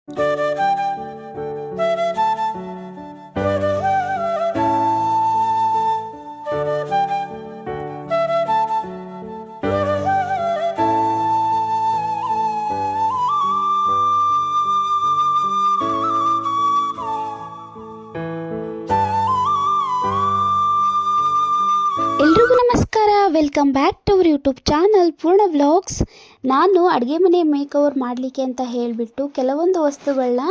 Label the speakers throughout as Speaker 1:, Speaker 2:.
Speaker 1: ಎಲ್ರಿಗೂ ನಮಸ್ಕಾರ. Welcome back to our YouTube channel Poorna vlogs. ನಾನು ಅಡುಗೆ ಮನೆ ಮೇಕ್ ಓವರ್ ಮಾಡಲಿಕ್ಕೆ ಅಂತ ಹೇಳಿಬಿಟ್ಟು ಕೆಲವೊಂದು ವಸ್ತುಗಳನ್ನ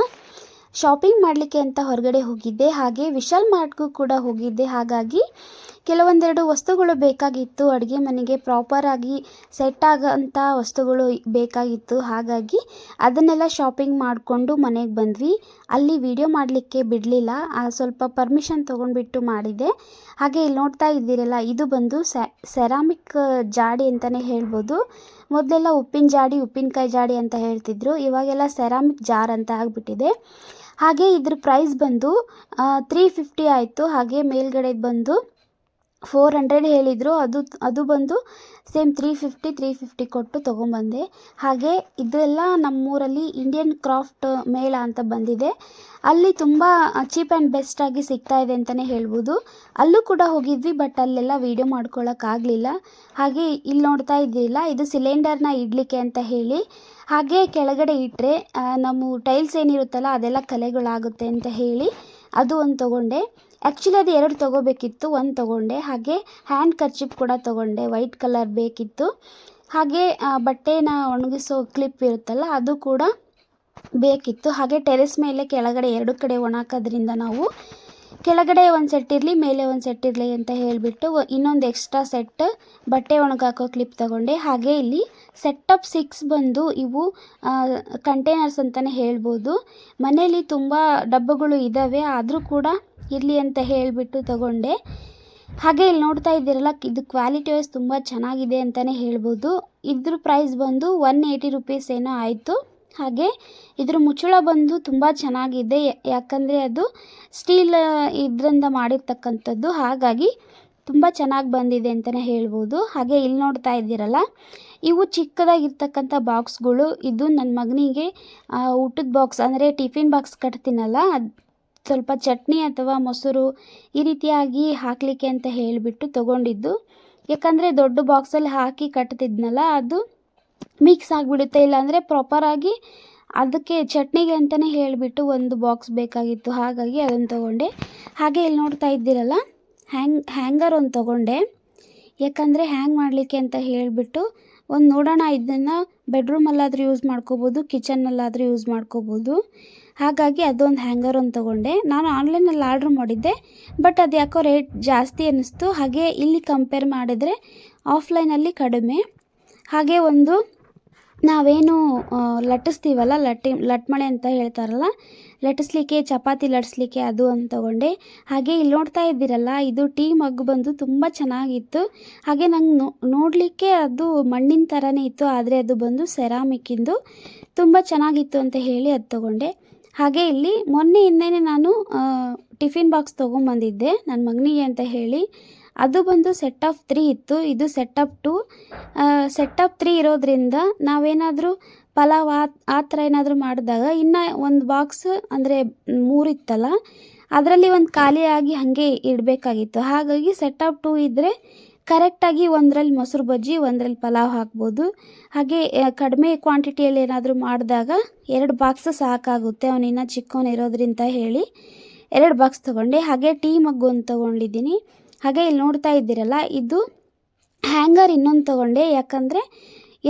Speaker 1: ಶಾಪಿಂಗ್ ಮಾಡಲಿಕ್ಕೆ ಅಂತ ಹೊರಗಡೆ ಹೋಗಿದ್ದೆ. ಹಾಗೆ ವಿಶಾಲ್ ಮಾರ್ಟ್ಗೂ ಕೂಡ ಹೋಗಿದ್ದೆ. ಹಾಗಾಗಿ ಕೆಲವೊಂದೆರಡು ವಸ್ತುಗಳು ಬೇಕಾಗಿತ್ತು. ಅಡುಗೆ ಮನೆಗೆ ಪ್ರಾಪರಾಗಿ ಸೆಟ್ ಆಗೋಂಥ ವಸ್ತುಗಳು ಬೇಕಾಗಿತ್ತು. ಹಾಗಾಗಿ ಅದನ್ನೆಲ್ಲ ಶಾಪಿಂಗ್ ಮಾಡಿಕೊಂಡು ಮನೆಗೆ ಬಂದ್ವಿ. ಅಲ್ಲಿ ವಿಡಿಯೋ ಮಾಡಲಿಕ್ಕೆ ಬಿಡಲಿಲ್ಲ, ಸ್ವಲ್ಪ ಪರ್ಮಿಷನ್ ತೊಗೊಂಡ್ಬಿಟ್ಟು ಮಾಡಿದೆ. ಹಾಗೆ ಇಲ್ಲಿ ನೋಡ್ತಾ ಇದ್ದೀರಲ್ಲ, ಇದು ಬಂದು ಸೆರಾಮಿಕ್ ಜಾಡಿ ಅಂತಲೇ ಹೇಳ್ಬೋದು. ಮೊದಲೆಲ್ಲ ಉಪ್ಪಿನ ಜಾಡಿ, ಉಪ್ಪಿನಕಾಯಿ ಜಾಡಿ ಅಂತ ಹೇಳ್ತಿದ್ರು. ಇವಾಗೆಲ್ಲ ಸೆರಾಮಿಕ್ ಜಾರ್ ಅಂತ ಆಗಿಬಿಟ್ಟಿದೆ. ಹಾಗೆ ಇದ್ರ ಪ್ರೈಸ್ ಬಂದು 350 ಆಯಿತು. ಹಾಗೆ ಮೇಲ್ಗಡೆ ಬಂದು 400 ಹೇಳಿದರು. ಅದು ಬಂದು ಸೇಮ್ 350 ಕೊಟ್ಟು ತೊಗೊಂಬಂದೆ. ಹಾಗೆ ಇದೆಲ್ಲ ನಮ್ಮೂರಲ್ಲಿ ಇಂಡಿಯನ್ ಕ್ರಾಫ್ಟ್ ಮೇಳ ಅಂತ ಬಂದಿದೆ. ಅಲ್ಲಿ ತುಂಬ ಚೀಪ್ ಆ್ಯಂಡ್ ಬೆಸ್ಟಾಗಿ ಸಿಗ್ತಾ ಇದೆ ಅಂತಲೇ ಹೇಳ್ಬೋದು. ಅಲ್ಲೂ ಕೂಡ ಹೋಗಿದ್ವಿ, ಬಟ್ ಅಲ್ಲೆಲ್ಲ ವೀಡಿಯೋ ಮಾಡ್ಕೊಳ್ಳೋಕ್ಕಾಗಲಿಲ್ಲ. ಹಾಗೆ ಇಲ್ಲಿ ನೋಡ್ತಾ ಇದ್ದೀರಿಲ್ಲ, ಇದು ಸಿಲಿಂಡರ್ನ ಇಡಲಿಕ್ಕೆ ಅಂತ ಹೇಳಿ. ಹಾಗೆ ಕೆಳಗಡೆ ಇಟ್ಟರೆ ನಮ್ಮ ಟೈಲ್ಸ್ ಏನಿರುತ್ತಲ್ಲ ಅದೆಲ್ಲ ಕಲೆಗಳಾಗುತ್ತೆ ಅಂತ ಹೇಳಿ ಅದು ಒಂದು ತೊಗೊಂಡೆ. ಆ್ಯಕ್ಚುಲಿ ಅದು 2 ತೊಗೋಬೇಕಿತ್ತು, 1 ತೊಗೊಂಡೆ. ಹಾಗೆ ಹ್ಯಾಂಡ್ ಕರ್ಚಿಪ್ ಕೂಡ ತೊಗೊಂಡೆ, ವೈಟ್ ಕಲರ್ ಬೇಕಿತ್ತು. ಹಾಗೆ ಬಟ್ಟೆನ ಒಣಗಿಸೋ ಕ್ಲಿಪ್ ಇರುತ್ತಲ್ಲ ಅದು ಕೂಡ ಬೇಕಿತ್ತು. ಹಾಗೆ ಟೆರೆಸ್ ಮೇಲೆ ಕೆಳಗಡೆ 2 ಕಡೆ ಒಣಾಕೋದ್ರಿಂದ ನಾವು ಕೆಳಗಡೆ ಒಂದು ಸೆಟ್ ಇರಲಿ, ಮೇಲೆ ಒಂದು ಸೆಟ್ ಇರಲಿ ಅಂತ ಹೇಳಿಬಿಟ್ಟು ಇನ್ನೊಂದು ಎಕ್ಸ್ಟ್ರಾ ಸೆಟ್ ಬಟ್ಟೆ ಒಣಗಾಕೋ ಕ್ಲಿಪ್ ತಗೊಂಡೆ. ಹಾಗೆ ಇಲ್ಲಿ ಸೆಟಪ್ 6 ಬಂದು ಇವು ಕಂಟೈನರ್ಸ್ ಅಂತಲೇ ಹೇಳ್ಬೋದು. ಮನೇಲಿ ತುಂಬ ಡಬ್ಬಗಳು ಇದ್ದಾವೆ, ಆದರೂ ಕೂಡ ಇರಲಿ ಅಂತ ಹೇಳಿಬಿಟ್ಟು ತಗೊಂಡೆ. ಹಾಗೆ ಇಲ್ಲಿ ನೋಡ್ತಾ ಇದ್ದೀರಲ್ಲ, ಇದು ಕ್ವಾಲಿಟಿ ವೈಸ್ ತುಂಬ ಚೆನ್ನಾಗಿದೆ ಅಂತಲೇ ಹೇಳ್ಬೋದು. ಇದ್ರ ಪ್ರೈಸ್ ಬಂದು 180 ರೂಪೀಸ್ ಏನೋ ಆಯಿತು. ಹಾಗೆ ಇದ್ರ ಮುಚ್ಚಳ ಬಂದು ತುಂಬ ಚೆನ್ನಾಗಿದೆ, ಯಾಕಂದರೆ ಅದು ಸ್ಟೀಲ್ ಇದರಿಂದ ಮಾಡಿರ್ತಕ್ಕಂಥದ್ದು. ಹಾಗಾಗಿ ತುಂಬ ಚೆನ್ನಾಗಿ ಬಂದಿದೆ ಅಂತಲೇ ಹೇಳ್ಬೋದು. ಹಾಗೆ ಇಲ್ಲಿ ನೋಡ್ತಾ ಇದ್ದೀರಲ್ಲ, ಇವು ಚಿಕ್ಕದಾಗಿರ್ತಕ್ಕಂಥ ಬಾಕ್ಸ್ಗಳು. ಇದು ನನ್ನ ಮಗನಿಗೆ ಊಟದ ಬಾಕ್ಸ್ ಅಂದರೆ ಟಿಫಿನ್ ಬಾಕ್ಸ್ ಕಟ್ತೀನಲ್ಲ, ಅದು ಸ್ವಲ್ಪ ಚಟ್ನಿ ಅಥವಾ ಮೊಸರು ಈ ರೀತಿಯಾಗಿ ಹಾಕಲಿಕ್ಕೆ ಅಂತ ಹೇಳಿಬಿಟ್ಟು ತೊಗೊಂಡಿದ್ದು. ಯಾಕಂದರೆ ದೊಡ್ಡ ಬಾಕ್ಸಲ್ಲಿ ಹಾಕಿ ಕಟ್ತಿದ್ನಲ್ಲ, ಅದು ಮಿಕ್ಸ್ ಆಗಿಬಿಡುತ್ತೆ. ಇಲ್ಲಾಂದರೆ ಪ್ರಾಪರಾಗಿ ಅದಕ್ಕೆ ಚಟ್ನಿಗೆ ಅಂತಲೇ ಹೇಳಿಬಿಟ್ಟು ಒಂದು ಬಾಕ್ಸ್ ಬೇಕಾಗಿತ್ತು. ಹಾಗಾಗಿ ಅದನ್ನು ತೊಗೊಂಡೆ. ಹಾಗೆ ಇಲ್ಲಿ ನೋಡ್ತಾ ಇದ್ದೀರಲ್ಲ, ಹ್ಯಾಂಗರ್ ಒಂದು ತೊಗೊಂಡೆ. ಯಾಕಂದರೆ ಹ್ಯಾಂಗ್ ಮಾಡಲಿಕ್ಕೆ ಅಂತ ಹೇಳಿಬಿಟ್ಟು ಒಂದು ನೋಡೋಣ, ಇದನ್ನು ಬೆಡ್ರೂಮಲ್ಲಾದರೂ ಯೂಸ್ ಮಾಡ್ಕೋಬೋದು, ಕಿಚನ್ನಲ್ಲಾದರೂ ಯೂಸ್ ಮಾಡ್ಕೋಬೋದು. ಹಾಗಾಗಿ ಅದೊಂದು ಹ್ಯಾಂಗರ್ ಒಂದು ತೊಗೊಂಡೆ. ನಾನು ಆನ್ಲೈನಲ್ಲಿ ಆರ್ಡ್ರ್ ಮಾಡಿದ್ದೆ, ಬಟ್ ಅದು ಯಾಕೋ ರೇಟ್ ಜಾಸ್ತಿ ಅನ್ನಿಸ್ತು. ಹಾಗೆ ಇಲ್ಲಿ ಕಂಪೇರ್ ಮಾಡಿದರೆ ಆಫ್ಲೈನಲ್ಲಿ ಕಡಿಮೆ. ಹಾಗೆ ಒಂದು ನಾವೇನು ಲಟ್ಟಿಸ್ತೀವಲ್ಲ, ಲಟ್ಮಣೆ ಅಂತ ಹೇಳ್ತಾರಲ್ಲ, ಲಟ್ಟಿಸ್ಲಿಕ್ಕೆ, ಚಪಾತಿ ಲಟ್ಟಿಸ್ಲಿಕ್ಕೆ, ಅದು ಒಂದು ತೊಗೊಂಡೆ. ಹಾಗೆ ಇಲ್ಲಿ ನೋಡ್ತಾ ಇದ್ದೀರಲ್ಲ, ಇದು ಟೀ ಮಗ್ ಬಂದು ತುಂಬ ಚೆನ್ನಾಗಿತ್ತು. ಹಾಗೆ ನಂಗೆ ನೋಡಲಿಕ್ಕೆ ಅದು ಮಣ್ಣಿನ ಥರನೇ ಇತ್ತು, ಆದರೆ ಅದು ಬಂದು ಸೆರಾಮಿಕ್ಕಿಂದು ತುಂಬ ಚೆನ್ನಾಗಿತ್ತು ಅಂತ ಹೇಳಿ ಅದು ತೊಗೊಂಡೆ. ಹಾಗೆ ಇಲ್ಲಿ ಮೊನ್ನೆಯಿಂದನೇ ನಾನು ಟಿಫಿನ್ ಬಾಕ್ಸ್ ತೊಗೊಂಬಂದಿದ್ದೆ ನನ್ನ ಮಗನಿಗೆ ಅಂತ ಹೇಳಿ. ಅದು ಬಂದು ಸೆಟಪ್ 3 ಇತ್ತು, ಇದು ಸೆಟಪ್ 2. ಸೆಟಪ್ 3 ಇರೋದ್ರಿಂದ ನಾವೇನಾದರೂ ಪಲಾವ್ ಆ ಥರ ಏನಾದರೂ ಮಾಡಿದಾಗ ಇನ್ನೂ ಒಂದು ಬಾಕ್ಸ್ ಅಂದರೆ 3 ಇತ್ತಲ್ಲ, ಅದರಲ್ಲಿ ಒಂದು ಖಾಲಿಯಾಗಿ ಹಾಗೆ ಇಡಬೇಕಾಗಿತ್ತು. ಹಾಗಾಗಿ ಸೆಟಪ್ 2 ಇದ್ದರೆ ಕರೆಕ್ಟಾಗಿ ಒಂದರಲ್ಲಿ ಮೊಸರು ಬಜ್ಜಿ, ಒಂದರಲ್ಲಿ ಪಲಾವ್ ಹಾಕ್ಬೋದು. ಹಾಗೆ ಕಡಿಮೆ ಕ್ವಾಂಟಿಟಿಯಲ್ಲಿ ಏನಾದರೂ ಮಾಡಿದಾಗ 2 ಬಾಕ್ಸ್ ಸಾಕಾಗುತ್ತೆ, ಅವನಿನ್ನ ಚಿಕ್ಕವನಿರೋದ್ರಿಂದ ಹೇಳಿ 2 ಬಾಕ್ಸ್ ತೊಗೊಂಡೆ. ಹಾಗೆ ಟೀ ಮಗ್ ಒಂದು ತೊಗೊಂಡಿದ್ದೀನಿ. ಹಾಗೆ ಇಲ್ಲಿ ನೋಡ್ತಾ ಇದ್ದೀರಲ್ಲ, ಇದು ಹ್ಯಾಂಗರ್ ಇನ್ನೊಂದು ತೊಗೊಂಡೆ. ಯಾಕಂದರೆ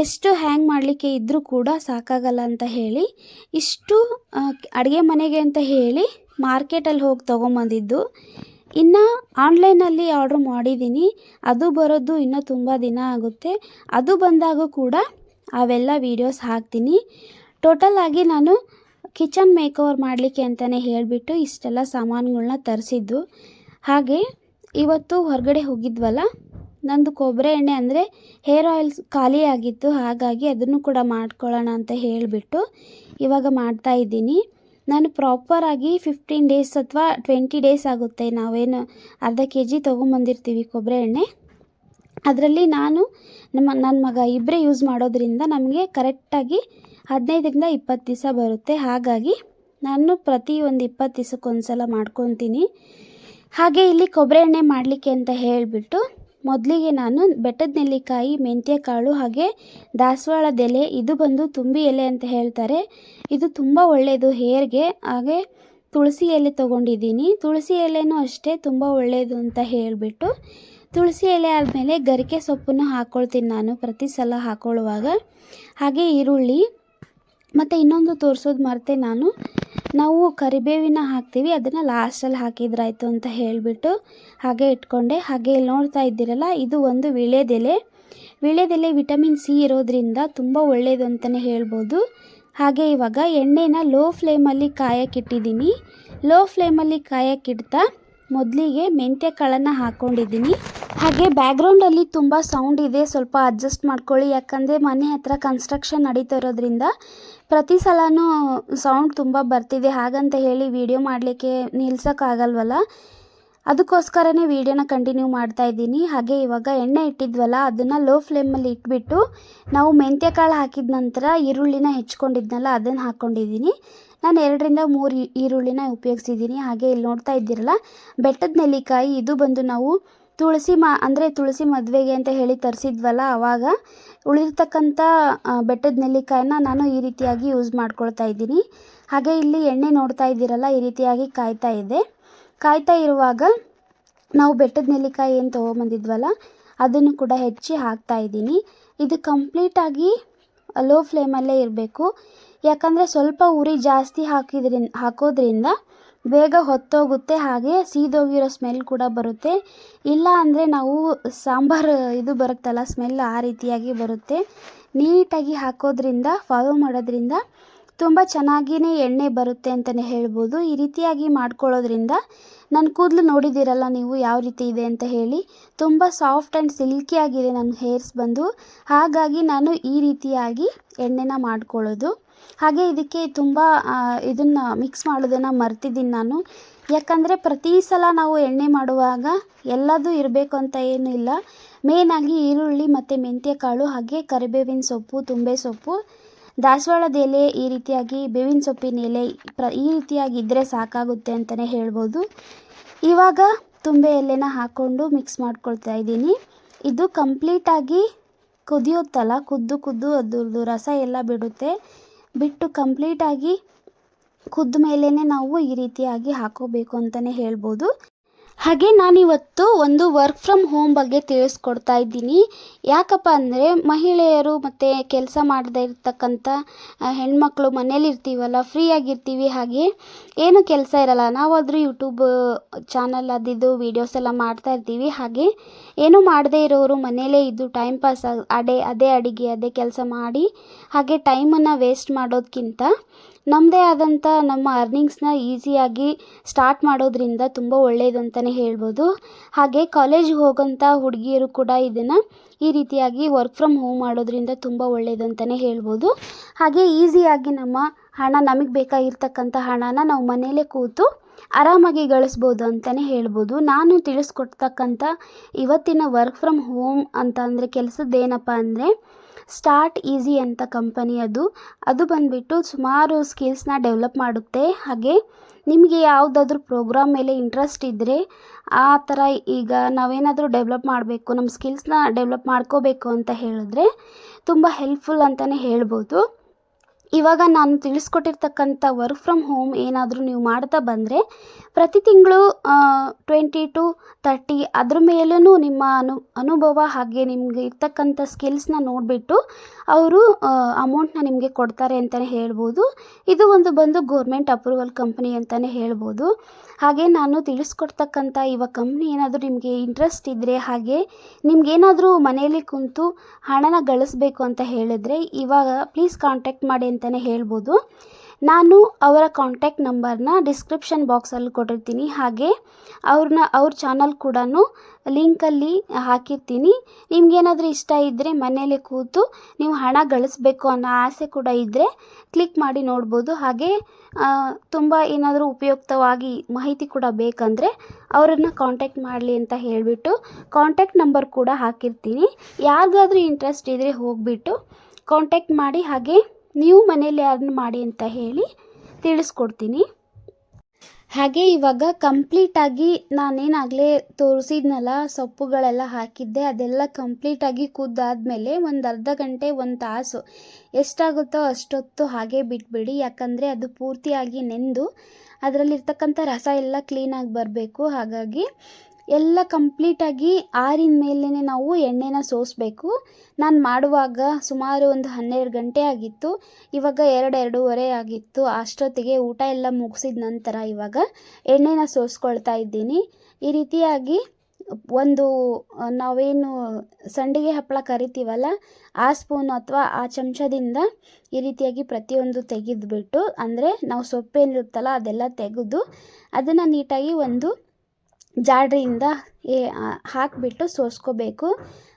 Speaker 1: ಎಷ್ಟು ಹ್ಯಾಂಗ್ ಮಾಡಲಿಕ್ಕೆ ಇದ್ದರೂ ಕೂಡ ಸಾಕಾಗಲ್ಲ ಅಂತ ಹೇಳಿ ಇಷ್ಟು ಅಡುಗೆ ಮನೆಗೆ ಅಂತ ಹೇಳಿ ಮಾರ್ಕೆಟಲ್ಲಿ ಹೋಗಿ ತೊಗೊಂಬಂದಿದ್ದು. ಇನ್ನು ಆನ್ಲೈನಲ್ಲಿ ಆರ್ಡ್ರ್ ಮಾಡಿದ್ದೀನಿ, ಅದು ಬರೋದು ಇನ್ನೂ ತುಂಬ ದಿನ ಆಗುತ್ತೆ. ಅದು ಬಂದಾಗ ಕೂಡ ಅವೆಲ್ಲ ವೀಡಿಯೋಸ್ ಹಾಕ್ತೀನಿ. ಟೋಟಲಾಗಿ ನಾನು ಕಿಚನ್ ಮೇಕ್ ಓವರ್ ಮಾಡಲಿಕ್ಕೆ ಅಂತಲೇ ಹೇಳಿಬಿಟ್ಟು ಇಷ್ಟೆಲ್ಲ ಸಾಮಾನುಗಳನ್ನ ತರಿಸಿದ್ದು. ಹಾಗೆ ಇವತ್ತು ಹೊರಗಡೆ ಹೋಗಿದ್ವಲ್ಲ, ನಂದು ಕೊಬ್ಬರಿ ಎಣ್ಣೆ ಅಂದರೆ ಹೇರ್ ಆಯಿಲ್ಸ್ ಖಾಲಿ ಆಗಿತ್ತು. ಹಾಗಾಗಿ ಅದನ್ನು ಕೂಡ ಮಾಡ್ಕೊಳ್ಳೋಣ ಅಂತ ಹೇಳಿಬಿಟ್ಟು ಇವಾಗ ಮಾಡ್ತಾಯಿದ್ದೀನಿ. ನಾನು ಪ್ರಾಪರಾಗಿ 15 ಡೇಸ್ ಅಥವಾ 20 ಡೇಸ್ ಆಗುತ್ತೆ, ನಾವೇನು ಅರ್ಧ kg ತೊಗೊಂಬಂದಿರ್ತೀವಿ ಕೊಬ್ಬರಿ ಎಣ್ಣೆ. ಅದರಲ್ಲಿ ನಾನು ನನ್ನ ಮಗ ಇಬ್ಬರೇ ಯೂಸ್ ಮಾಡೋದ್ರಿಂದ ನಮಗೆ ಕರೆಕ್ಟಾಗಿ 15ರಿಂದ 20 ದಿವಸ ಬರುತ್ತೆ. ಹಾಗಾಗಿ ನಾನು ಪ್ರತಿ ಒಂದು 20 ದಿವಸಕ್ಕೊಂದ್ಸಲ ಮಾಡ್ಕೊತೀನಿ. ಹಾಗೆ ಇಲ್ಲಿ ಕೊಬ್ಬರಿ ಎಣ್ಣೆ ಮಾಡಲಿಕ್ಕೆ ಅಂತ ಹೇಳಿಬಿಟ್ಟು ಮೊದಲಿಗೆ ನಾನು ಬೆಟ್ಟದ ನೆಲ್ಲಿಕಾಯಿ, ಮೆಂತ್ಯ ಕಾಳು ಹಾಗೆ ದಾಸವಾಳದ ಎಲೆ, ಇದು ಬಂದು ತುಂಬಿ ಎಲೆ ಅಂತ ಹೇಳ್ತಾರೆ. ಇದು ತುಂಬ ಒಳ್ಳೆಯದು ಹೇರ್ಗೆ. ಹಾಗೆ ತುಳಸಿ ಎಲೆ ತೊಗೊಂಡಿದ್ದೀನಿ. ತುಳಸಿ ಎಲೆನೂ ಅಷ್ಟೇ ತುಂಬ ಒಳ್ಳೆಯದು ಅಂತ ಹೇಳಿಬಿಟ್ಟು ತುಳಸಿ ಎಲೆ ಆದಮೇಲೆ ಗರಿಕೆ ಸೊಪ್ಪನ್ನು ಹಾಕ್ಕೊಳ್ತೀನಿ ನಾನು ಪ್ರತಿ ಸಲ ಹಾಕ್ಕೊಳ್ಳುವಾಗ. ಹಾಗೆ ಈರುಳ್ಳಿ ಮತ್ತು ಇನ್ನೊಂದು ತೋರಿಸೋದು ಮರೆತೆ ನಾವು ಕರಿಬೇವಿನ ಹಾಕ್ತೀವಿ, ಅದನ್ನು ಲಾಸ್ಟಲ್ಲಿ ಹಾಕಿದ್ರಾಯ್ತು ಅಂತ ಹೇಳಿಬಿಟ್ಟು ಹಾಗೆ ಇಟ್ಕೊಂಡೆ. ಹಾಗೆ ಇಲ್ಲಿ ನೋಡ್ತಾ ಇದ್ದೀರಲ್ಲ, ಇದು ಒಂದು ವೀಳ್ಯದೆಲೆ. ವೀಳ್ಯದೆಲೆ ವಿಟಮಿನ್ ಸಿ ಇರೋದ್ರಿಂದ ತುಂಬ ಒಳ್ಳೆಯದು ಅಂತಲೇ ಹೇಳ್ಬೋದು. ಹಾಗೆ ಇವಾಗ ಎಣ್ಣೆನ ಲೋ ಫ್ಲೇಮಲ್ಲಿ ಕಾಯಕ್ಕಿಟ್ಟಿದ್ದೀನಿ. ಲೋ ಫ್ಲೇಮಲ್ಲಿ ಕಾಯಕ್ಕಿಡ್ತಾ ಮೊದಲಿಗೆ ಮೆಂತ್ಯ ಕಾಳನ್ನು ಹಾಕ್ಕೊಂಡಿದ್ದೀನಿ. ಹಾಗೆ ಬ್ಯಾಕ್ಗ್ರೌಂಡಲ್ಲಿ ತುಂಬ ಸೌಂಡ್ ಇದೆ, ಸ್ವಲ್ಪ ಅಡ್ಜಸ್ಟ್ ಮಾಡ್ಕೊಳ್ಳಿ. ಯಾಕಂದರೆ ಮನೆ ಹತ್ರ ಕನ್ಸ್ಟ್ರಕ್ಷನ್ ನಡೀತಾ ಇರೋದ್ರಿಂದ ಪ್ರತಿ ಸಲನೂ ಸೌಂಡ್ ತುಂಬ ಬರ್ತಿದೆ. ಹಾಗಂತ ಹೇಳಿ ವಿಡಿಯೋ ಮಾಡಲಿಕ್ಕೆ ನಿಲ್ಸೋಕ್ಕಾಗಲ್ವಲ್ಲ, ಅದಕ್ಕೋಸ್ಕರನೇ ವಿಡಿಯೋನ ಕಂಟಿನ್ಯೂ ಮಾಡ್ತಾಯಿದ್ದೀನಿ. ಹಾಗೆ ಇವಾಗ ಎಣ್ಣೆ ಇಟ್ಟಿದ್ವಲ್ಲ, ಅದನ್ನು ಲೋ ಫ್ಲೇಮಲ್ಲಿ ಇಟ್ಬಿಟ್ಟು ನಾವು ಮೆಂತ್ಯ ಕಾಳು ಹಾಕಿದ ನಂತರ ಈರುಳ್ಳಿನ ಹೆಚ್ಕೊಂಡಿದ್ನಲ್ಲ ಅದನ್ನು ಹಾಕ್ಕೊಂಡಿದ್ದೀನಿ. ನಾನು 2ರಿಂದ 3 ಈರುಳ್ಳಿನ ಉಪಯೋಗಿಸಿದ್ದೀನಿ. ಹಾಗೆ ಇಲ್ಲಿ ನೋಡ್ತಾ ಇದ್ದೀರಲ್ಲ, ಬೆಟ್ಟದ ನೆಲ್ಲಿಕಾಯಿ, ಇದು ಬಂದು ನಾವು ತುಳಸಿ ಮದುವೆಗೆ ಅಂತ ಹೇಳಿ ತರಿಸಿದ್ವಲ್ಲ, ಆವಾಗ ಉಳಿದಿರ್ತಕ್ಕಂಥ ಬೆಟ್ಟದ ನೆಲ್ಲಿಕಾಯಿನ ನಾನು ಈ ರೀತಿಯಾಗಿ ಯೂಸ್ ಮಾಡ್ಕೊಳ್ತಾ ಇದ್ದೀನಿ. ಹಾಗೆ ಇಲ್ಲಿ ಎಣ್ಣೆ ನೋಡ್ತಾ ಇದ್ದೀರಲ್ಲ, ಈ ರೀತಿಯಾಗಿ ಕಾಯ್ತಾ ಇರುವಾಗ ನಾವು ಬೆಟ್ಟದ ನೆಲ್ಲಿಕಾಯಿ ಏನು ತೊಗೊಂಬಂದಿದ್ವಲ್ಲ ಅದನ್ನು ಕೂಡ ಹೆಚ್ಚಿ ಹಾಕ್ತಾ ಇದ್ದೀನಿ. ಇದು ಕಂಪ್ಲೀಟಾಗಿ ಲೋ ಫ್ಲೇಮಲ್ಲೇ ಇರಬೇಕು. ಯಾಕಂದರೆ ಸ್ವಲ್ಪ ಉರಿ ಜಾಸ್ತಿ ಹಾಕೋದ್ರಿಂದ ಬೇಗ ಹೊತ್ತೋಗುತ್ತೆ, ಹಾಗೆ ಸೀದೋಗಿರೋ ಸ್ಮೆಲ್ ಕೂಡ ಬರುತ್ತೆ. ಇಲ್ಲ ಅಂದರೆ ನಾವು ಸಾಂಬಾರು ಇದು ಬರುತ್ತಲ್ಲ ಸ್ಮೆಲ್, ಆ ರೀತಿಯಾಗಿ ಬರುತ್ತೆ. ನೀಟಾಗಿ ಹಾಕೋದ್ರಿಂದ, ಫಾಲೋ ಮಾಡೋದ್ರಿಂದ ತುಂಬ ಚೆನ್ನಾಗಿಯೇ ಎಣ್ಣೆ ಬರುತ್ತೆ ಅಂತಲೇ ಹೇಳ್ಬೋದು. ಈ ರೀತಿಯಾಗಿ ಮಾಡ್ಕೊಳ್ಳೋದ್ರಿಂದ ನನ್ನ ಕೂದಲು ನೋಡಿದ್ದೀರಲ್ಲ ನೀವು ಯಾವ ರೀತಿ ಇದೆ ಅಂತ ಹೇಳಿ, ತುಂಬ ಸಾಫ್ಟ್ ಆ್ಯಂಡ್ ಸಿಲ್ಕಿ ಆಗಿದೆ ನನ್ನ ಹೇರ್ಸ್ ಬಂದು. ಹಾಗಾಗಿ ನಾನು ಈ ರೀತಿಯಾಗಿ ಎಣ್ಣೆನ ಮಾಡ್ಕೊಳ್ಳೋದು. ಹಾಗೆ ಇದಕ್ಕೆ ತುಂಬ ಇದನ್ನು ಮಿಕ್ಸ್ ಮಾಡೋದನ್ನು ಮರ್ತಿದ್ದೀನಿ ನಾನು. ಯಾಕಂದರೆ ಪ್ರತಿ ಸಲ ನಾವು ಎಣ್ಣೆ ಮಾಡುವಾಗ ಎಲ್ಲದೂ ಇರಬೇಕು ಅಂತ ಏನೂ ಇಲ್ಲ. ಮೇಯ್ನಾಗಿ ಈರುಳ್ಳಿ ಮತ್ತು ಮೆಂತ್ಯ ಕಾಳು, ಹಾಗೆ ಕರಿಬೇವಿನ ಸೊಪ್ಪು, ತುಂಬೆ ಸೊಪ್ಪು, ದಾಸವಾಳದ ಎಲೆ, ಈ ರೀತಿಯಾಗಿ ಬೇವಿನ ಸೊಪ್ಪಿನ ಎಲೆ ಈ ರೀತಿಯಾಗಿ ಇದ್ದರೆ ಸಾಕಾಗುತ್ತೆ ಅಂತಲೇ ಹೇಳ್ಬೋದು. ಇವಾಗ ತುಂಬೆ ಎಲೆನ ಹಾಕ್ಕೊಂಡು ಮಿಕ್ಸ್ ಮಾಡ್ಕೊಳ್ತಾ ಇದ್ದೀನಿ. ಇದು ಕಂಪ್ಲೀಟಾಗಿ ಕುದಿಯುತ್ತಲ್ಲ, ಕುದ್ದು ಅದ್ರದ್ದು ರಸ ಎಲ್ಲ ಬಿಟ್ಟು ಕಂಪ್ಲೀಟಾಗಿ ಕುದ್ದ ಮೇಲೇ ನಾವು ಈ ರೀತಿಯಾಗಿ ಹಾಕೋಬೇಕು ಅಂತಲೇ ಹೇಳ್ಬೋದು. ಹಾಗೆ ನಾನಿವತ್ತು ಒಂದು ವರ್ಕ್ ಫ್ರಮ್ ಹೋಮ್ ಬಗ್ಗೆ ತಿಳಿಸ್ಕೊಡ್ತಾ ಇದ್ದೀನಿ. ಯಾಕಪ್ಪ ಅಂದರೆ ಮಹಿಳೆಯರು ಮತ್ತು ಕೆಲಸ ಮಾಡದೇ ಇರ್ತಕ್ಕಂಥ ಹೆಣ್ಮಕ್ಳು ಮನೇಲಿ ಇರ್ತೀವಲ್ಲ, ಫ್ರೀ ಆಗಿರ್ತೀವಿ, ಹಾಗೆ ಏನು ಕೆಲಸ ಇರಲ್ಲ, ನಾವಾದರೂ ಯೂಟ್ಯೂಬ್ ಚಾನಲ್ ಅದಿದ್ದು ವೀಡಿಯೋಸ್ ಎಲ್ಲ ಮಾಡ್ತಾ ಇರ್ತೀವಿ. ಹಾಗೆ ಏನೂ ಮಾಡದೇ ಇರೋರು ಮನೇಲೇ ಇದ್ದು ಟೈಮ್ ಪಾಸ್ ಅದೇ ಅಡುಗೆ ಅದೇ ಕೆಲಸ ಮಾಡಿ ಹಾಗೆ ಟೈಮನ್ನು ವೇಸ್ಟ್ ಮಾಡೋದಕ್ಕಿಂತ ನಮ್ಮದೇ ಆದಂಥ ನಮ್ಮ ಅರ್ನಿಂಗ್ಸ್ನ ಈಸಿಯಾಗಿ ಸ್ಟಾರ್ಟ್ ಮಾಡೋದ್ರಿಂದ ತುಂಬ ಒಳ್ಳೆಯದು ಅಂತಲೇ ಹೇಳ್ಬೋದು. ಹಾಗೆ ಕಾಲೇಜಿಗೆ ಹೋಗೋಂಥ ಹುಡುಗಿಯರು ಕೂಡ ಇದನ್ನು ಈ ರೀತಿಯಾಗಿ ವರ್ಕ್ ಫ್ರಮ್ ಹೋಮ್ ಮಾಡೋದ್ರಿಂದ ತುಂಬ ಒಳ್ಳೆಯದು ಅಂತಲೇ ಹೇಳ್ಬೋದು. ಹಾಗೆ ಈಸಿಯಾಗಿ ನಮಗೆ ಬೇಕಾಗಿರ್ತಕ್ಕಂಥ ಹಣನ ನಾವು ಮನೇಲೇ ಕೂತು ಆರಾಮಾಗಿ ಗಳಿಸ್ಬೋದು ಅಂತಲೇ ಹೇಳ್ಬೋದು. ನಾನು ತಿಳಿಸ್ಕೊಡ್ತಕ್ಕಂಥ ಇವತ್ತಿನ ವರ್ಕ್ ಫ್ರಮ್ ಹೋಮ್ ಅಂತ ಅಂದರೆ ಕೆಲಸದ್ದೇನಪ್ಪ ಅಂದರೆ ಸ್ಟಾರ್ಟ್ ಈಸಿ ಅಂತ ಕಂಪನಿ ಅದು ಬಂದುಬಿಟ್ಟು ಸುಮಾರು ಸ್ಕಿಲ್ಸ್ನ ಡೆವಲಪ್ ಮಾಡುತ್ತೆ. ಹಾಗೆ ನಿಮಗೆ ಯಾವುದಾದ್ರೂ ಪ್ರೋಗ್ರಾಮ್ ಮೇಲೆ ಇಂಟ್ರೆಸ್ಟ್ ಇದ್ದರೆ, ಆ ಥರ ಈಗ ನಾವೇನಾದರೂ ಡೆವಲಪ್ ಮಾಡಬೇಕು, ನಮ್ಮ ಸ್ಕಿಲ್ಸ್ನ ಡೆವಲಪ್ ಮಾಡ್ಕೋಬೇಕು ಅಂತ ಹೇಳಿದ್ರೆ ತುಂಬ ಹೆಲ್ಪ್ಫುಲ್ ಅಂತಲೇ ಹೇಳ್ಬೋದು. ಇವಾಗ ನಾನು ತಿಳಿಸ್ಕೊಟ್ಟಿರ್ತಕ್ಕಂಥ ವರ್ಕ್ ಫ್ರಮ್ ಹೋಮ್ ಏನಾದರೂ ನೀವು ಮಾಡ್ತಾ ಬಂದರೆ ಪ್ರತಿ ತಿಂಗಳು 20 to 30 ಅದ್ರ ಮೇಲೂ ನಿಮ್ಮ ಅನುಭವ ಹಾಗೆ ನಿಮಗೆ ಇರ್ತಕ್ಕಂಥ ಸ್ಕಿಲ್ಸ್ನ ನೋಡಿಬಿಟ್ಟು ಅವರು ಅಮೌಂಟ್ನ ನಿಮಗೆ ಕೊಡ್ತಾರೆ ಅಂತಲೇ ಹೇಳ್ಬೋದು. ಇದು ಬಂದು ಗೌರ್ಮೆಂಟ್ ಅಪ್ರೂವಲ್ ಕಂಪ್ನಿ ಅಂತಲೇ ಹೇಳ್ಬೋದು. ಹಾಗೆ ನಾನು ತಿಳಿಸ್ಕೊಡ್ತಕ್ಕಂಥ ಇವಾಗ ಕಂಪ್ನಿ ಏನಾದರೂ ನಿಮಗೆ ಇಂಟ್ರೆಸ್ಟ್ ಇದ್ದರೆ, ಹಾಗೆ ನಿಮಗೇನಾದರೂ ಮನೆಯಲ್ಲಿ ಕುಂತು ಹಣನ ಗಳಿಸ್ಬೇಕು ಅಂತ ಹೇಳಿದ್ರೆ ಇವಾಗ ಪ್ಲೀಸ್ ಕಾಂಟ್ಯಾಕ್ಟ್ ಮಾಡಿ ಅಂತಲೇ ಹೇಳ್ಬೋದು. ನಾನು ಅವರ ಕಾಂಟ್ಯಾಕ್ಟ್ ನಂಬರ್ನ ಡಿಸ್ಕ್ರಿಪ್ಷನ್ ಬಾಕ್ಸಲ್ಲಿ ಕೊಟ್ಟಿರ್ತೀನಿ. ಹಾಗೆ ಅವ್ರ ಚಾನಲ್ ಕೂಡ ಲಿಂಕಲ್ಲಿ ಹಾಕಿರ್ತೀನಿ. ನಿಮಗೇನಾದರೂ ಇಷ್ಟ ಇದ್ದರೆ ಮನೇಲಿ ಕೂತು ನೀವು ಹಣ ಗಳಿಸ್ಬೇಕು ಅನ್ನೋ ಆಸೆ ಕೂಡ ಇದ್ದರೆ ಕ್ಲಿಕ್ ಮಾಡಿ ನೋಡ್ಬೋದು. ಹಾಗೆ ತುಂಬ ಏನಾದರೂ ಉಪಯುಕ್ತವಾಗಿ ಮಾಹಿತಿ ಕೂಡ ಬೇಕಂದರೆ ಅವರನ್ನು ಕಾಂಟ್ಯಾಕ್ಟ್ ಮಾಡಲಿ ಅಂತ ಹೇಳಿಬಿಟ್ಟು ಕಾಂಟ್ಯಾಕ್ಟ್ ನಂಬರ್ ಕೂಡ ಹಾಕಿರ್ತೀನಿ. ಯಾರಿಗಾದ್ರೂ ಇಂಟ್ರೆಸ್ಟ್ ಇದ್ದರೆ ಹೋಗಿಬಿಟ್ಟು ಕಾಂಟ್ಯಾಕ್ಟ್ ಮಾಡಿ. ಹಾಗೆ ನೀವು ಮನೇಲಿ ಯಾರನ್ನ ಮಾಡಿ ಅಂತ ಹೇಳಿ ತಿಳಿಸ್ಕೊಡ್ತೀನಿ. ಹಾಗೆ ಇವಾಗ ಕಂಪ್ಲೀಟಾಗಿ ನಾನೇನಾಗಲೇ ತೋರಿಸಿದ್ನಲ್ಲ ಸೊಪ್ಪುಗಳೆಲ್ಲ ಹಾಕಿದ್ದೆ, ಅದೆಲ್ಲ ಕಂಪ್ಲೀಟಾಗಿ ಕುದ್ದಾದಮೇಲೆ ಒಂದು ಅರ್ಧ ಗಂಟೆ 1 ತಾಸು ಎಷ್ಟಾಗುತ್ತೋ ಅಷ್ಟೊತ್ತು ಹಾಗೆ ಬಿಟ್ಬಿಡಿ. ಯಾಕಂದರೆ ಅದು ಪೂರ್ತಿಯಾಗಿ ನೆಂದು ಅದರಲ್ಲಿರ್ತಕ್ಕಂಥ ರಸ ಎಲ್ಲ ಕ್ಲೀನಾಗಿ ಬರಬೇಕು. ಹಾಗಾಗಿ ಎಲ್ಲ ಕಂಪ್ಲೀಟಾಗಿ ಆರಿದ ಮೇಲೇ ನಾವು ಎಣ್ಣೆನ ಸೋಸಬೇಕು. ನಾನು ಮಾಡುವಾಗ ಸುಮಾರು ಒಂದು 12 ಗಂಟೆ ಆಗಿತ್ತು. ಇವಾಗ 2-2:30 ಆಗಿತ್ತು. ಅಷ್ಟೊತ್ತಿಗೆ ಊಟ ಎಲ್ಲ ಮುಗಿಸಿದ ನಂತರ ಇವಾಗ ಎಣ್ಣೆನ ಸೋಸ್ಕೊಳ್ತಾ ಇದ್ದೀನಿ. ಈ ರೀತಿಯಾಗಿ ಒಂದು ನಾವೇನು ಸಂಡಿಗೆ ಹಪ್ಪಳ ಕರಿತೀವಲ್ಲ ಆ ಸ್ಪೂನು ಅಥವಾ ಆ ಚಮಚದಿಂದ ಈ ರೀತಿಯಾಗಿ ಪ್ರತಿಯೊಂದು ತೆಗೆದುಬಿಟ್ಟು, ಅಂದರೆ ನಾವು ಸೊಪ್ಪೇನಿರುತ್ತಲ್ಲ ಅದೆಲ್ಲ ತೆಗೆದು ಅದನ್ನು ನೀಟಾಗಿ ಒಂದು ಜಾಡ್ರಿಯಿಂದ ಹಾಕಿಬಿಟ್ಟು ಸೋಸ್ಕೋಬೇಕು.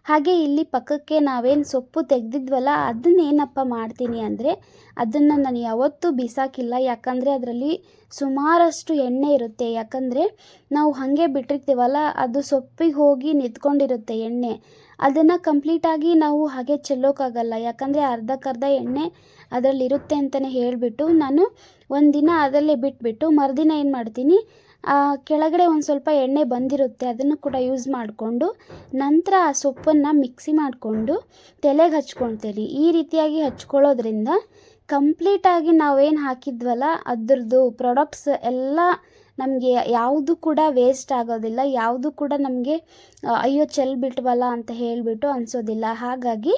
Speaker 1: ಹಾಗೆ ಇಲ್ಲಿ ಪಕ್ಕಕ್ಕೆ ನಾವೇನು ಸೊಪ್ಪು ತೆಗೆದಿದ್ವಲ್ಲ ಅದನ್ನೇನಪ್ಪ ಮಾಡ್ತೀನಿ ಅಂದರೆ ಅದನ್ನು ನಾನು ಯಾವತ್ತೂ ಬಿಸಾಕಿಲ್ಲ. ಯಾಕಂದರೆ ಅದರಲ್ಲಿ ಸುಮಾರಷ್ಟು ಎಣ್ಣೆ ಇರುತ್ತೆ. ಯಾಕಂದರೆ ನಾವು ಹಾಗೆ ಬಿಟ್ಟಿರ್ತೀವಲ್ಲ ಅದು ಸೊಪ್ಪಿಗೆ ಹೋಗಿ ನಿಂತ್ಕೊಂಡಿರುತ್ತೆ ಎಣ್ಣೆ. ಅದನ್ನು ಕಂಪ್ಲೀಟಾಗಿ ನಾವು ಹಾಗೆ ಚೆಲ್ಲೋಕ್ಕಾಗಲ್ಲ. ಯಾಕಂದರೆ ಅರ್ಧಕ್ಕರ್ಧ ಎಣ್ಣೆ ಅದರಲ್ಲಿರುತ್ತೆ ಅಂತಲೇ ಹೇಳಿಬಿಟ್ಟು ನಾನು ಒಂದಿನ ಅದರಲ್ಲೇ ಬಿಟ್ಬಿಟ್ಟು ಮರುದಿನ ಏನು ಮಾಡ್ತೀನಿ, ಕೆಳಗಡೆ ಒಂದು ಸ್ವಲ್ಪ ಎಣ್ಣೆ ಬಂದಿರುತ್ತೆ ಅದನ್ನು ಕೂಡ ಯೂಸ್ ಮಾಡಿಕೊಂಡು ನಂತರ ಆ ಸೊಪ್ಪನ್ನು ಮಿಕ್ಸಿ ಮಾಡಿಕೊಂಡು ತಲೆಗೆ ಹಚ್ಕೊಳ್ತೀನಿ. ಈ ರೀತಿಯಾಗಿ ಹಚ್ಕೊಳ್ಳೋದ್ರಿಂದ ಕಂಪ್ಲೀಟಾಗಿ ನಾವೇನು ಹಾಕಿದ್ವಲ್ಲ ಅದರದ್ದು ಪ್ರಾಡಕ್ಟ್ಸ್ ಎಲ್ಲ ನಮಗೆ ಯಾವುದು ಕೂಡ ವೇಸ್ಟ್ ಆಗೋದಿಲ್ಲ. ಯಾವುದು ಕೂಡ ನಮಗೆ ಅಯ್ಯೋ ಚೆಲ್ಬಿಟ್ವಲ್ಲ ಅಂತ ಹೇಳಿಬಿಟ್ಟು ಅನಿಸೋದಿಲ್ಲ. ಹಾಗಾಗಿ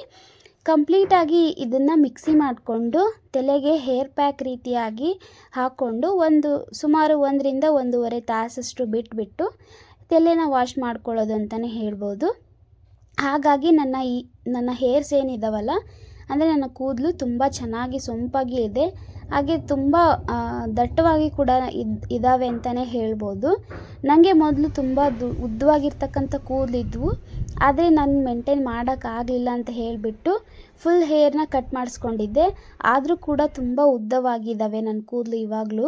Speaker 1: ಕಂಪ್ಲೀಟಾಗಿ ಇದನ್ನು ಮಿಕ್ಸಿ ಮಾಡಿಕೊಂಡು ತಲೆಗೆ ಹೇರ್ ಪ್ಯಾಕ್ ರೀತಿಯಾಗಿ ಹಾಕ್ಕೊಂಡು ಸುಮಾರು 1ರಿಂದ 1.5 ತಾಸಷ್ಟು ಬಿಟ್ಬಿಟ್ಟು ತಲೆನ ವಾಶ್ ಮಾಡ್ಕೊಳ್ಳೋದು ಅಂತಲೇ ಹೇಳ್ಬೋದು. ಹಾಗಾಗಿ ನನ್ನ ಹೇರ್ಸ್ ಏನಿದಾವಲ್ಲ, ಅಂದರೆ ನನ್ನ ಕೂದಲು ತುಂಬ ಚೆನ್ನಾಗಿ ಸೊಂಪಾಗಿ ಇದೆ. ಹಾಗೆ ತುಂಬ ದಟ್ಟವಾಗಿ ಕೂಡ ಇದ್ದಾವೆ ಅಂತಲೇ ಹೇಳ್ಬೋದು. ನನಗೆ ಮೊದಲು ತುಂಬ ಉದ್ದವಾಗಿರ್ತಕ್ಕಂಥ ಕೂದಲಿದ್ವು. ಆದರೆ ನಾನು ಮೇಂಟೈನ್ ಮಾಡೋಕ್ಕಾಗಲಿಲ್ಲ ಅಂತ ಹೇಳಿಬಿಟ್ಟು ಫುಲ್ ಹೇರ್ನ ಕಟ್ ಮಾಡಿಸ್ಕೊಂಡಿದ್ದೆ. ಆದರೂ ಕೂಡ ತುಂಬ ಉದ್ದವಾಗಿದ್ದಾವೆ ನನ್ನ ಕೂದಲು ಇವಾಗಲೂ.